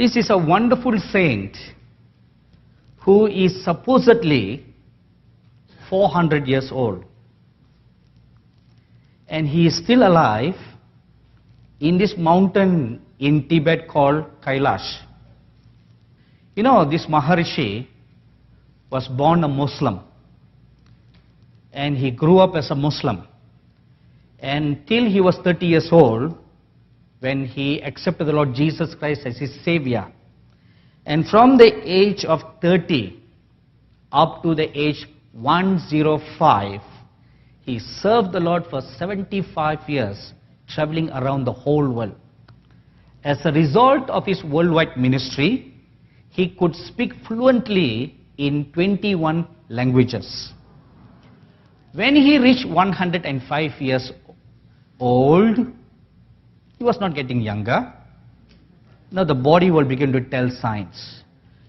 This is a wonderful saint who is supposedly 400 years old. And he is still alive in this mountain in Tibet called Kailash. You know, this Maharishi was born a Muslim. And he grew up as a Muslim. Until he was 30 years old, when he accepted the Lord Jesus Christ as his Savior. And from the age of 30 up to the age 105, he served the Lord for 75 years, traveling around the whole world. As a result of his worldwide ministry, he could speak fluently in 21 languages. When he reached 105 years old, he was not getting younger. Now the body will begin to tell signs.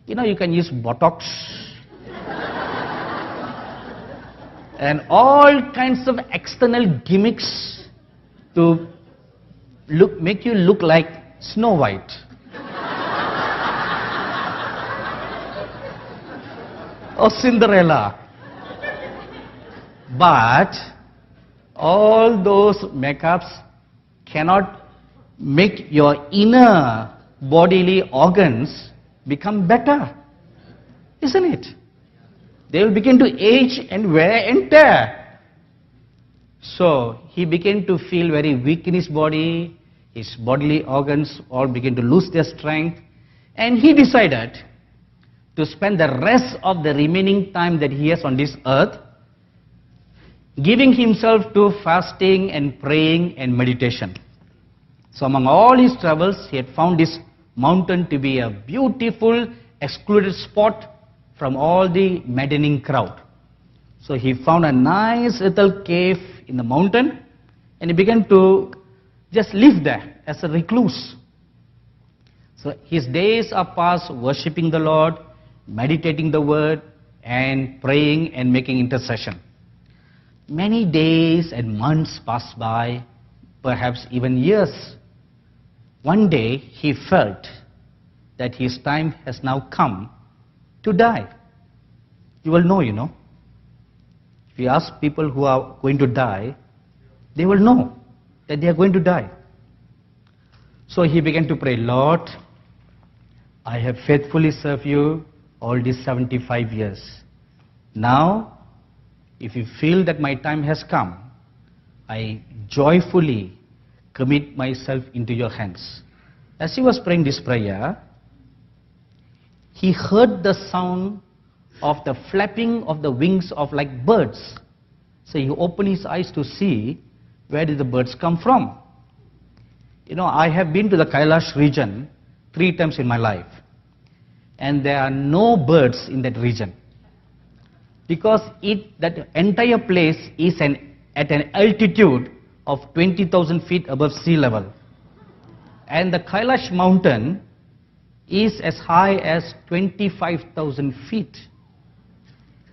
You know, you can use Botox and all kinds of external gimmicks to make you look like Snow White. Or Cinderella. But all those makeups cannot make your inner bodily organs become better. Isn't it? They will begin to age and wear and tear. So he began to feel very weak in his body. His bodily organs all began to lose their strength. And he decided to spend the rest of the remaining time that he has on this earth giving himself to fasting and praying and meditation. So among all his travels, he had found this mountain to be a beautiful, excluded spot from all the maddening crowd. So he found a nice little cave in the mountain and he began to just live there as a recluse. So his days are passed worshipping the Lord, meditating the word and praying and making intercession. Many days and months passed by, perhaps even years. One day he felt that his time has now come to die. You will know, you know. If you ask people who are going to die, they will know that they are going to die. So he began to pray, Lord, I have faithfully served you all these 75 years. Now, if you feel that my time has come, I joyfully commit myself into your hands. As he was praying this prayer, he heard the sound of the flapping of the wings of like birds. So he opened his eyes to see where did the birds come from. You know, I have been to the Kailash region 3 times in my life. And there are no birds in that region. Because that entire place is at an altitude of 20,000 feet above sea level. And the Kailash mountain is as high as 25,000 feet.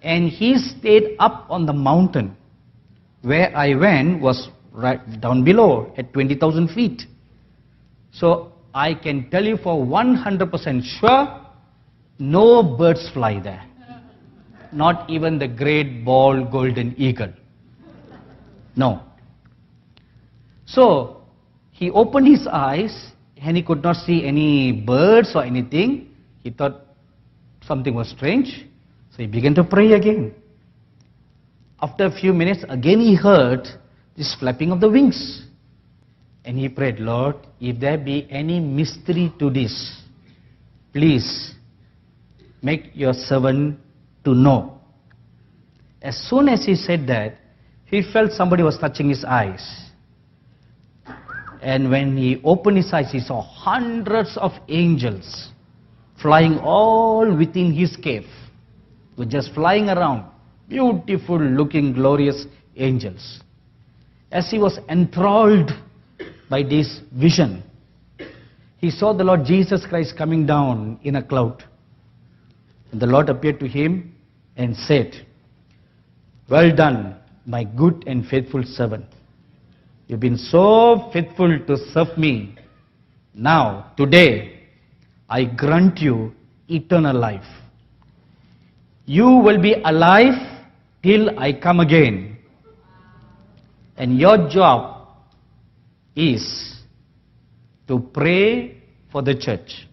And he stayed up on the mountain. Where I went was right down below at 20,000 feet. So I can tell you for 100% sure, no birds fly there. Not even the great bald golden eagle. No. So he opened his eyes and he could not see any birds or anything. He thought something was strange. So he began to pray again. After a few minutes, again he heard this flapping of the wings. And he prayed, Lord, if there be any mystery to this, please make your servant to know. As soon as he said that, he felt somebody was touching his eyes. And when he opened his eyes, he saw hundreds of angels flying all within his cave. Were just flying around, beautiful looking, glorious angels. As he was enthralled by this vision, he saw the Lord Jesus Christ coming down in a cloud. And the Lord appeared to him and said, well done, my good and faithful servant. You've been so faithful to serve me. Now, today, I grant you eternal life. You will be alive till I come again. And your job is to pray for the church.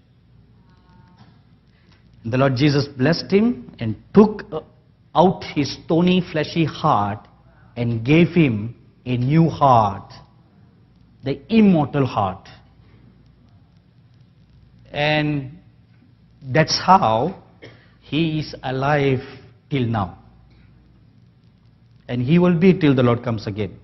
And the Lord Jesus blessed him and took out his stony, fleshy heart and gave him a new heart, the immortal heart. And that's how he is alive till now. And he will be till the Lord comes again.